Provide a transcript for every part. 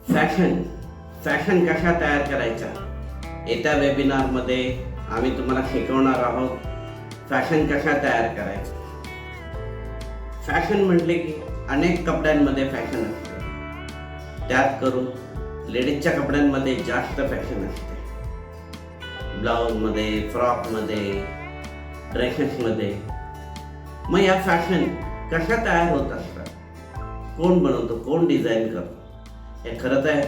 Fashion fashion कशा तयार करायच्या येत्या वेबिनारमध्ये आम्ही तुम्हाला शिकवणार आहोत. फॅशन कशा तयार करायचं. फॅशन म्हटले की अनेक कपड्यांमध्ये फॅशन असते. त्यात करून लेडीजच्या कपड्यांमध्ये जास्त फॅशन असते. ब्लाऊजमध्ये, फ्रॉकमध्ये, ड्रेसेसमध्ये. मग या फॅशन कशा तयार होत असतात, कोण बनवतो, कोण डिझाईन करतो. हे खरं तर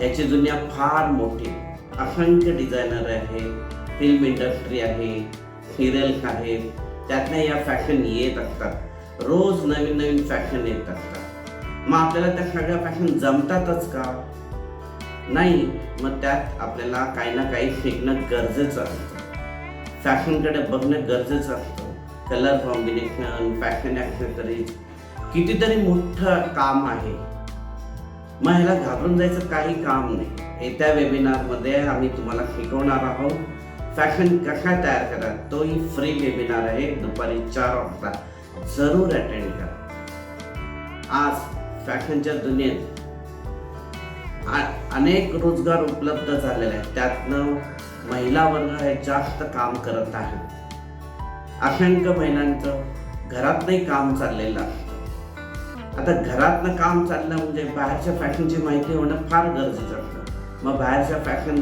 याची दुनिया फार मोठी. असंख्य डिझायनर आहे, फिल्म इंडस्ट्री आहे, सिरियल्स आहेत, त्यातनं या फॅशन येत असतात. रोज नवीन नवीन फॅशन येत असतात. मग आपल्याला त्या सगळ्या फॅशन जमतातच का? नाही. मग त्यात आपल्याला काही ना काही शिकणं गरजेचं असतं. फॅशनकडे बघणं गरजेचं असतं. कलर कॉम्बिनेशन, फॅशन ॲक्सेसरीज, कितीतरी मोठं काम आहे. मग ह्याला घाबरून जायचं काही काम नाही. येत्या वेबिनारमध्ये आम्ही तुम्हाला शिकवणार आहोत फॅशन कशा तयार करा. तोही फ्री वेबिनार आहे. दुपारी 4 वाजता जरूर अटेंड करा. आज फॅशनच्या दुनियेत अनेक रोजगार उपलब्ध झालेले आहेत. त्यातनं महिला वर्ग हे जास्त काम करत आहेत. असंख्य महिलांचं घरातनंही काम चाललेलं असतं. आता घरातनं काम चाललं म्हणजे बाहेरच्या फॅशनची माहिती होणं फार गरजेचं असतं. मग बाहेरच्या फॅशन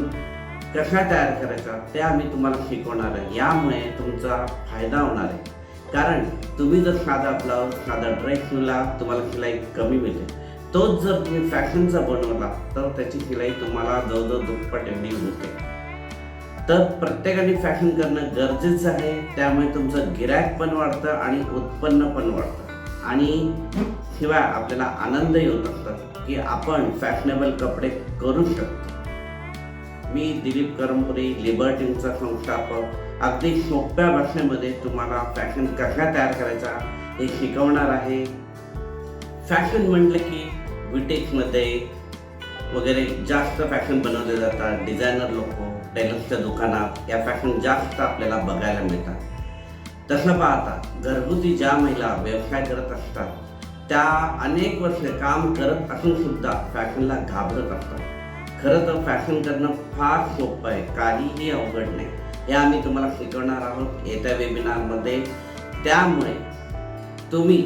कशा तयार करायचा ते आम्ही तुम्हाला शिकवणार आहे. यामुळे तुमचा फायदा होणार आहे. कारण तुम्ही जर साधा ब्लाऊज, साधा ड्रेस शिवला, तुम्हाला शिलाई कमी मिळते. तोच जर तुम्ही फॅशनचा बनवला तर त्याची शिलाई तुम्हाला जवळजवळ दुप्पट एवढी होते. तर प्रत्येकाने फॅशन करणं गरजेचं आहे. त्यामुळे तुमचं गिराईक पण वाढतं आणि उत्पन्न पण वाढतं. आणि शिवाय आपल्याला आनंदही होत असतात की आपण फॅशनेबल कपडे करू शकतो. मी दिलीप करंपुरी, लिबर्टीचा संस्थापक, अगदी सोप्या भाषेमध्ये तुम्हाला फॅशन कशा तयार करायचा हे शिकवणार आहे. फॅशन म्हटलं की बुटीक्समध्ये वगैरे जास्त फॅशन बनवले जातात. डिझायनर लोक, टेलर्सच्या दुकानात या फॅशन जास्त आपल्याला बघायला मिळतात. तसं पाहता घरगुती ज्या महिला व्यवसाय करत असतात त्या अनेक वर्षे काम करत असून सुद्धा फॅशनला घाबरत असतात. खरं तर फॅशन करणं फार सोपं आहे, काहीही अवघड नाही. हे आम्ही तुम्हाला शिकवणार आहोत येत्या वेबिनारमध्ये. त्यामुळे तुम्ही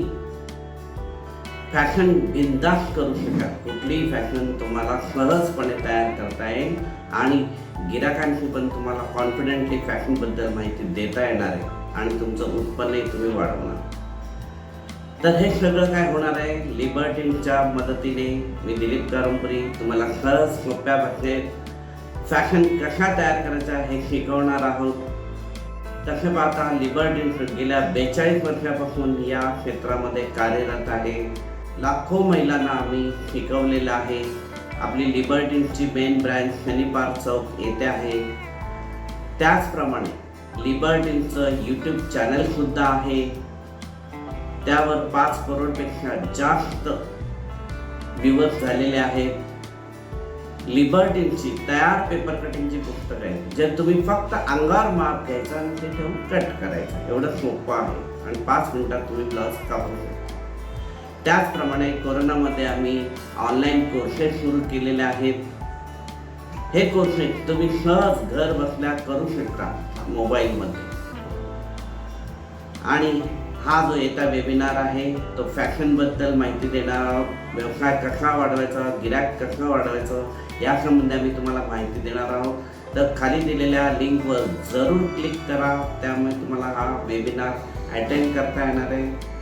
फॅशन बिनधास्त करू शकाल. कुठलीही फॅशन तुम्हाला सहजपणे तयार करता येईल आणि गिराकांशी पण तुम्हाला कॉन्फिडेंटली फॅशनबद्दल माहिती देता येणार आहे आणि तुमचं उत्पन्नही तुम्ही वाढवणार. तर हे सगळं काय होणार आहे लिबर्टीच्या मदतीने. मी दिलीप करंपुरी तुम्हाला सहज सोप्या भाषेत फॅशन कशा तयार करायचा हे शिकवणार आहोत. तसं पाहता लिबर्टी गेल्या 42 वर्षापासून या क्षेत्रामध्ये कार्यरत आहे. लाखो महिलांना आम्ही शिकवलेलं आहे. आपली लिबर्टीची मेन ब्रँच शनी पार्क चौक येथे आहे. त्याचप्रमाणे लिबर्टीचं यूट्यूब चॅनलसुद्धा आहे. त्यावर 5 करोडपेक्षा जास्त व्ह्यूअर्स झालेले आहेत. लिबर्टीची तयार पेपर कटिंगची पुस्तकं आहेत, जे तुम्ही फक्त अंगावर मार्क घ्यायचा आणि ते ठेवून कट करायचं. एवढं सोपं आहे आणि 5 मिनिटात तुम्ही ब्लाउज कापू शकता. त्याचप्रमाणे कोरोनामध्ये आम्ही ऑनलाईन कोर्सेस सुरू केलेले आहेत. हे कोर्सेस तुम्ही सहज घर बसल्या करू शकता मोबाईलमध्ये. आणि हा जो येता वेबिनार आहे तो फॅशनबद्दल माहिती देणार आहोत. व्यवसाय कसा वाढवायचा, गिराईक कसं वाढवायचं या संबंधी आम्ही तुम्हाला माहिती देणार आहोत. तर खाली दिलेल्या लिंकवर जरूर क्लिक करा. त्यामुळे तुम्हाला हा वेबिनार अटेंड करता येणार आहे.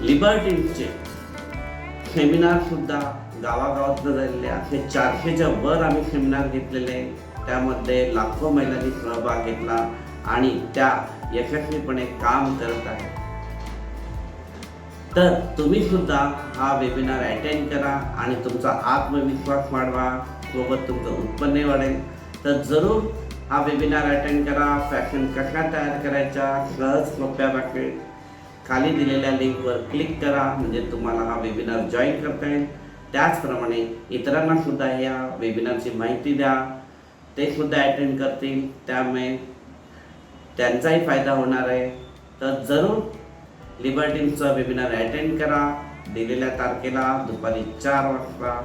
लिबर्टीचे सेमिनारसुद्धा गावागावातनं झालेले असे 400च्या वर आम्ही सेमिनार घेतलेले आहे. त्यामध्ये लाखो महिलांनी सहभाग घेतला आणि त्या यशस्वीपणे काम करत आहेत. तर तुम्ही सुद्धा हा वेबिनार अटेंड करा आणि तुमचा आत्मविश्वास वाढवा, सोबत तुमचं उत्पन्न वाढेल. तर जरूर हा वेबिनार अटेंड करा. फॅशन कशा तयार करायच्या सहज सोप्या भाषेत खाली दिलेल्या लिंकवर क्लिक करा, म्हणजे तुम्हाला हा वेबिनार जॉईन करता येईल. त्याचप्रमाणे इतरांना सुद्धा या वेबिनारची माहिती द्या, ते सुद्धा अटेंड करतील. त्यामुळे त्यांचाही फायदा होणार आहे. तर जरूर लिबर्टीचा वेबिनार अटेंड करा. दिलेल्या तारखेला दुपारी 4 वाजता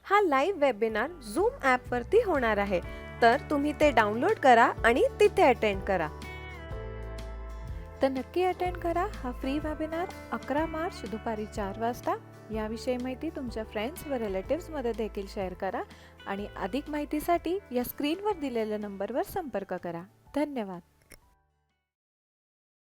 हा लाईव्ह वेबिनार झूम ॲपवरती होणार आहे, तर तुम्ही ते डाउनलोड करा आणि तिथे अटेंड करा. तर नक्की अटेंड करा हा फ्री वेबिनार 11 मार्च दुपारी 4 वाजता. याविषयी माहिती तुमच्या फ्रेंड्स व रिलेटिव्समध्ये देखील शेअर करा आणि अधिक माहितीसाठी या स्क्रीनवर दिलेल्या नंबरवर संपर्क करा. धन्यवाद.